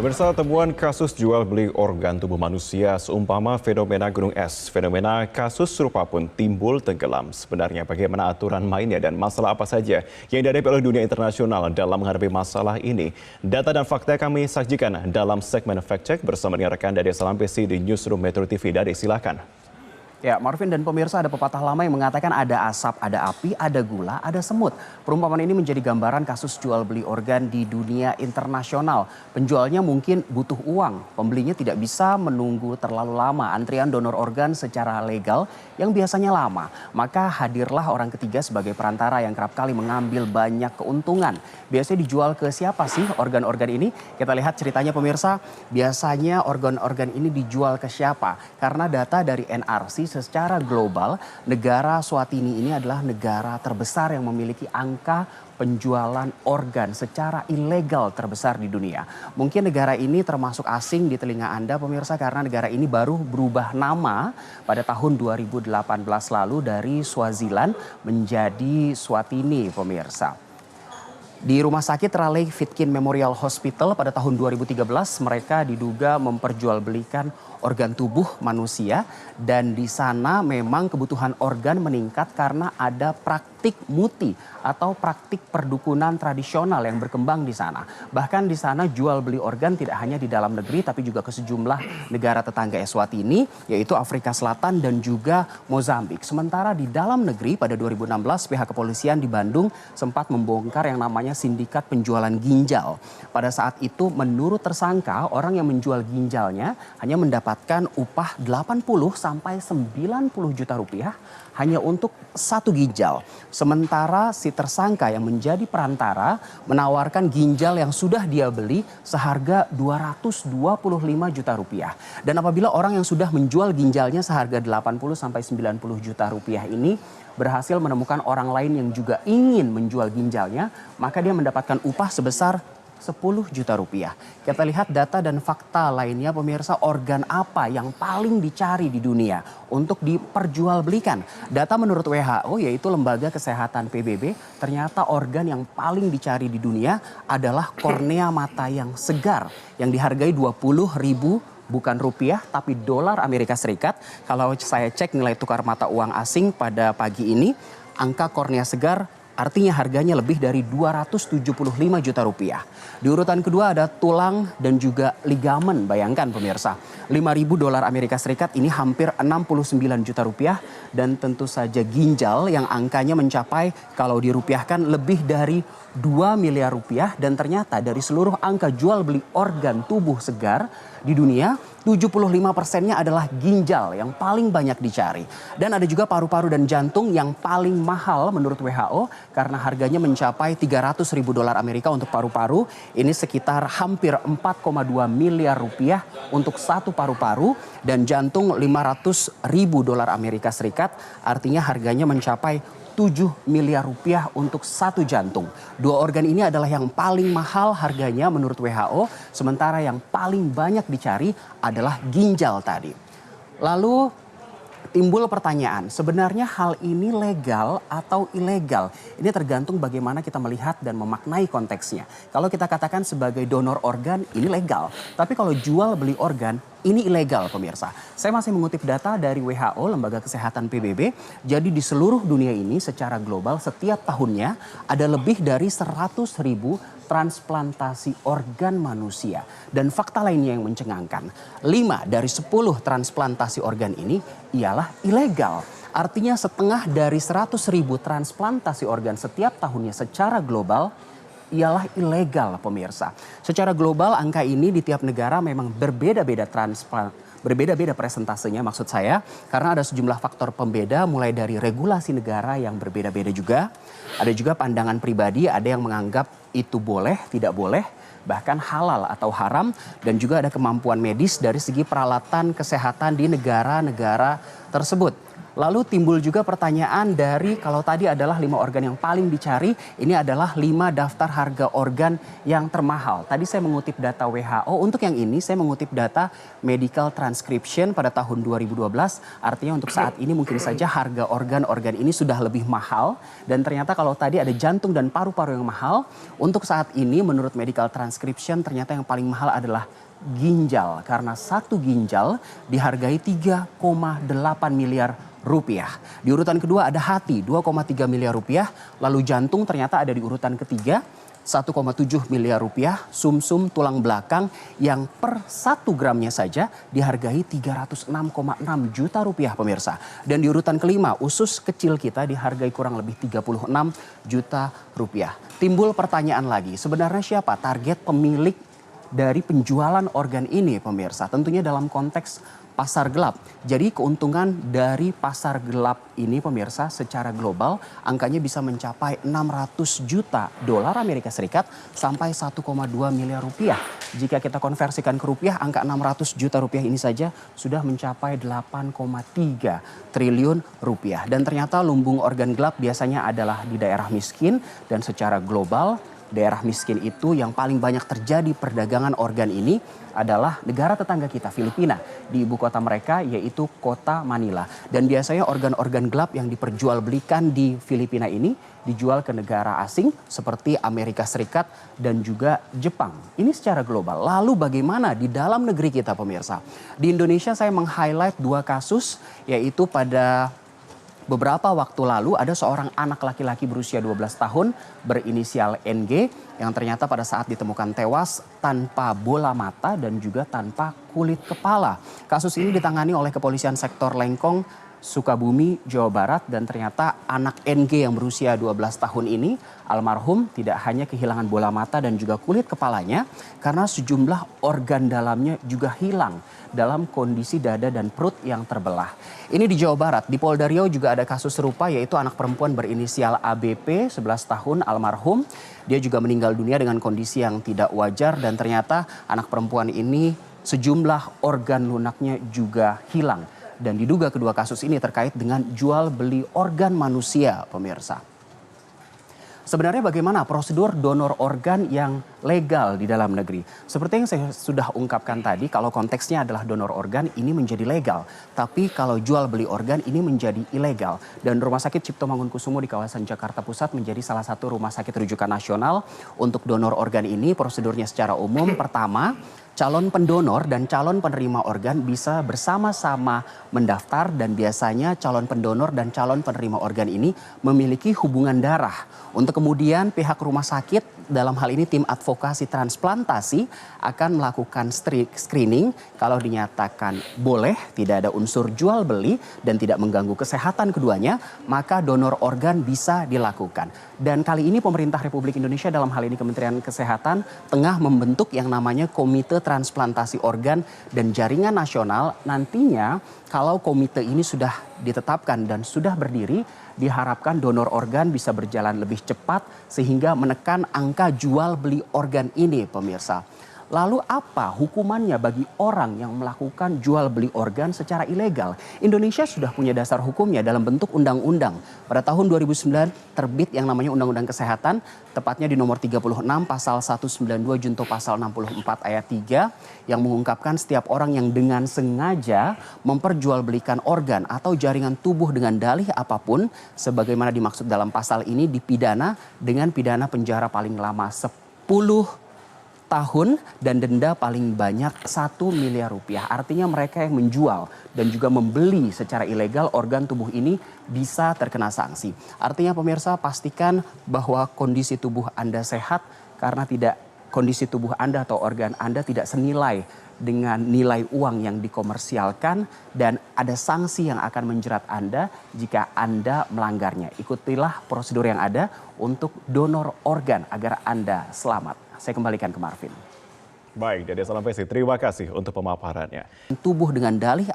Pemirsa, temuan kasus jual beli organ tubuh manusia seumpama fenomena gunung es. Fenomena kasus serupa pun timbul tenggelam. Sebenarnya bagaimana aturan mainnya dan masalah apa saja yang dihadapi oleh dunia internasional dalam menghadapi masalah ini. Data dan fakta kami sajikan dalam segmen Fact Check bersama dengan rekan Dade Salampesi di Newsroom Metro TV. Dade, silakan. Ya, Marvin dan pemirsa, ada pepatah lama yang mengatakan ada asap, ada api, ada gula, ada semut. Perumpamaan ini menjadi gambaran kasus jual beli organ di dunia internasional. Penjualnya mungkin butuh uang, pembelinya tidak bisa menunggu terlalu lama. Antrian donor organ secara legal yang biasanya lama. Maka hadirlah orang ketiga sebagai perantara yang kerap kali mengambil banyak keuntungan. Biasanya dijual ke siapa sih organ-organ ini? Kita lihat ceritanya pemirsa. Biasanya organ-organ ini dijual ke siapa? Karena data dari NRC secara global, negara Swatini ini adalah negara terbesar yang memiliki angka penjualan organ secara ilegal terbesar di dunia. Mungkin negara ini termasuk asing di telinga Anda pemirsa karena negara ini baru berubah nama pada tahun 2018 lalu dari Swaziland menjadi Swatini pemirsa. Di Rumah Sakit Raleigh Fitkin Memorial Hospital pada tahun 2013 mereka diduga memperjualbelikan organ tubuh manusia dan di sana memang kebutuhan organ meningkat karena ada praktik muti atau praktik perdukunan tradisional yang berkembang di sana. Bahkan di sana jual beli organ tidak hanya di dalam negeri tapi juga ke sejumlah negara tetangga Eswatini yaitu Afrika Selatan dan juga Mozambik. Sementara di dalam negeri pada 2016 pihak kepolisian di Bandung sempat membongkar yang namanya sindikat penjualan ginjal. Pada saat itu menurut tersangka orang yang menjual ginjalnya hanya mendapatkan upah 80 sampai 90 juta rupiah hanya untuk satu ginjal. Sementara si tersangka yang menjadi perantara menawarkan ginjal yang sudah dia beli seharga 225 juta rupiah. Dan apabila orang yang sudah menjual ginjalnya seharga 80 sampai 90 juta rupiah ini berhasil menemukan orang lain yang juga ingin menjual ginjalnya, maka dia mendapatkan upah sebesar 10 juta rupiah. Kita lihat data dan fakta lainnya pemirsa, organ apa yang paling dicari di dunia untuk diperjualbelikan. Data menurut WHO yaitu Lembaga Kesehatan PBB, ternyata organ yang paling dicari di dunia adalah kornea mata yang segar yang dihargai 20.000 bukan rupiah tapi dolar Amerika Serikat. Kalau saya cek nilai tukar mata uang asing pada pagi ini, angka kornea segar artinya harganya lebih dari 275 juta rupiah. Di urutan kedua ada tulang dan juga ligamen. Bayangkan pemirsa, 5.000 dolar Amerika Serikat ini hampir 69 juta rupiah. Dan tentu saja ginjal yang angkanya mencapai kalau dirupiahkan lebih dari 2 miliar rupiah. Dan ternyata dari seluruh angka jual beli organ tubuh segar di dunia, 75%-nya adalah ginjal yang paling banyak dicari. Dan ada juga paru-paru dan jantung yang paling mahal menurut WHO karena harganya mencapai 300.000 dolar Amerika untuk paru-paru. Ini sekitar hampir 4,2 miliar rupiah untuk satu paru-paru dan jantung 500.000 dolar Amerika Serikat. Artinya harganya mencapai 7 miliar rupiah untuk satu jantung. Dua organ ini adalah yang paling mahal harganya menurut WHO, sementara yang paling banyak dicari adalah ginjal tadi. Lalu timbul pertanyaan, sebenarnya hal ini legal atau ilegal? Ini tergantung bagaimana kita melihat dan memaknai konteksnya. Kalau kita katakan sebagai donor organ, ini legal. Tapi kalau jual beli organ, ini ilegal pemirsa. Saya masih mengutip data dari WHO, Lembaga Kesehatan PBB. Jadi di seluruh dunia ini secara global setiap tahunnya ada lebih dari 100.000 transplantasi organ manusia. Dan fakta lainnya yang mencengangkan, 5 dari 10 transplantasi organ ini ialah ilegal. Artinya setengah dari 100.000 transplantasi organ setiap tahunnya secara global ialah ilegal pemirsa. Secara global angka ini di tiap negara memang berbeda-beda berbeda-beda presentasenya maksud saya. Karena ada sejumlah faktor pembeda mulai dari regulasi negara yang berbeda-beda juga. Ada juga pandangan pribadi, ada yang menganggap itu boleh, tidak boleh, bahkan halal atau haram. Dan juga ada kemampuan medis dari segi peralatan kesehatan di negara-negara tersebut. Lalu timbul juga pertanyaan dari kalau tadi adalah 5 organ yang paling dicari, ini adalah 5 daftar harga organ yang termahal. Tadi saya mengutip data WHO, untuk yang ini saya mengutip data Medical Transcription pada tahun 2012. Artinya untuk saat ini mungkin saja harga organ-organ ini sudah lebih mahal. Dan ternyata kalau tadi ada jantung dan paru-paru yang mahal, untuk saat ini menurut Medical Transcription ternyata yang paling mahal adalah ginjal. Karena satu ginjal dihargai 3,8 miliar rupiah. Di urutan kedua ada hati 2,3 miliar rupiah. Lalu jantung ternyata ada di urutan ketiga 1,7 miliar rupiah. Sumsum tulang belakang yang per 1 gramnya saja dihargai 306,6 juta rupiah pemirsa. Dan di urutan kelima usus kecil kita dihargai kurang lebih 36 juta rupiah. Timbul pertanyaan lagi, sebenarnya siapa target pemilik dari penjualan organ ini pemirsa? Tentunya dalam konteks pasar gelap. Jadi keuntungan dari pasar gelap ini pemirsa secara global angkanya bisa mencapai 600 juta dolar Amerika Serikat sampai 1,2 miliar rupiah. Jika kita konversikan ke rupiah, angka 600 juta rupiah ini saja sudah mencapai 8,3 triliun rupiah. Dan ternyata lumbung organ gelap biasanya adalah di daerah miskin dan secara global daerah miskin itu yang paling banyak terjadi perdagangan organ ini adalah negara tetangga kita, Filipina. Di ibu kota mereka yaitu kota Manila. Dan biasanya organ-organ gelap yang diperjualbelikan di Filipina ini dijual ke negara asing seperti Amerika Serikat dan juga Jepang. Ini secara global. Lalu bagaimana di dalam negeri kita pemirsa? Di Indonesia saya meng-highlight 2 kasus yaitu pada beberapa waktu lalu ada seorang anak laki-laki berusia 12 tahun berinisial NG yang ternyata pada saat ditemukan tewas tanpa bola mata dan juga tanpa kulit kepala. Kasus ini ditangani oleh Kepolisian Sektor Lengkong, Sukabumi, Jawa Barat dan ternyata anak NG yang berusia 12 tahun ini almarhum tidak hanya kehilangan bola mata dan juga kulit kepalanya karena sejumlah organ dalamnya juga hilang dalam kondisi dada dan perut yang terbelah. Ini di Jawa Barat, di Polda Riau juga ada kasus serupa yaitu anak perempuan berinisial ABP 11 tahun almarhum. Dia juga meninggal dunia dengan kondisi yang tidak wajar dan ternyata anak perempuan ini sejumlah organ lunaknya juga hilang. Dan diduga kedua kasus ini terkait dengan jual beli organ manusia pemirsa. Sebenarnya bagaimana prosedur donor organ yang legal di dalam negeri? Seperti yang saya sudah ungkapkan tadi, kalau konteksnya adalah donor organ ini menjadi legal. Tapi kalau jual beli organ ini menjadi ilegal. Dan Rumah Sakit Cipto Mangunkusumo di kawasan Jakarta Pusat menjadi salah satu rumah sakit rujukan nasional untuk donor organ ini. Prosedurnya secara umum, pertama, calon pendonor dan calon penerima organ bisa bersama-sama mendaftar dan biasanya calon pendonor dan calon penerima organ ini memiliki hubungan darah. Untuk kemudian pihak rumah sakit dalam hal ini tim advokasi transplantasi akan melakukan screening. Kalau dinyatakan boleh, tidak ada unsur jual beli dan tidak mengganggu kesehatan keduanya, maka donor organ bisa dilakukan. Dan kali ini pemerintah Republik Indonesia dalam hal ini Kementerian Kesehatan tengah membentuk yang namanya Komite Transplantasi Organ dan Jaringan Nasional. Nantinya kalau komite ini sudah ditetapkan dan sudah berdiri, diharapkan donor organ bisa berjalan lebih cepat sehingga menekan angka jual beli organ ini pemirsa. Lalu apa hukumannya bagi orang yang melakukan jual beli organ secara ilegal? Indonesia sudah punya dasar hukumnya dalam bentuk undang-undang. Pada tahun 2009 terbit yang namanya Undang-Undang Kesehatan, tepatnya di nomor 36 pasal 192 junto pasal 64 ayat 3 yang mengungkapkan setiap orang yang dengan sengaja memperjualbelikan organ atau jaringan tubuh dengan dalih apapun sebagaimana dimaksud dalam pasal ini dipidana dengan pidana penjara paling lama 10 tahun dan denda paling banyak 1 miliar rupiah. Artinya mereka yang menjual dan juga membeli secara ilegal organ tubuh ini bisa terkena sanksi. Artinya pemirsa pastikan bahwa kondisi tubuh Anda sehat karena kondisi tubuh Anda atau organ Anda tidak senilai dengan nilai uang yang dikomersialkan dan ada sanksi yang akan menjerat Anda jika Anda melanggarnya. Ikutilah prosedur yang ada untuk donor organ agar Anda selamat. Saya kembalikan ke Marvin. Baik, Dede Salampesi, terima kasih untuk pemaparannya. Tubuh dengan dalih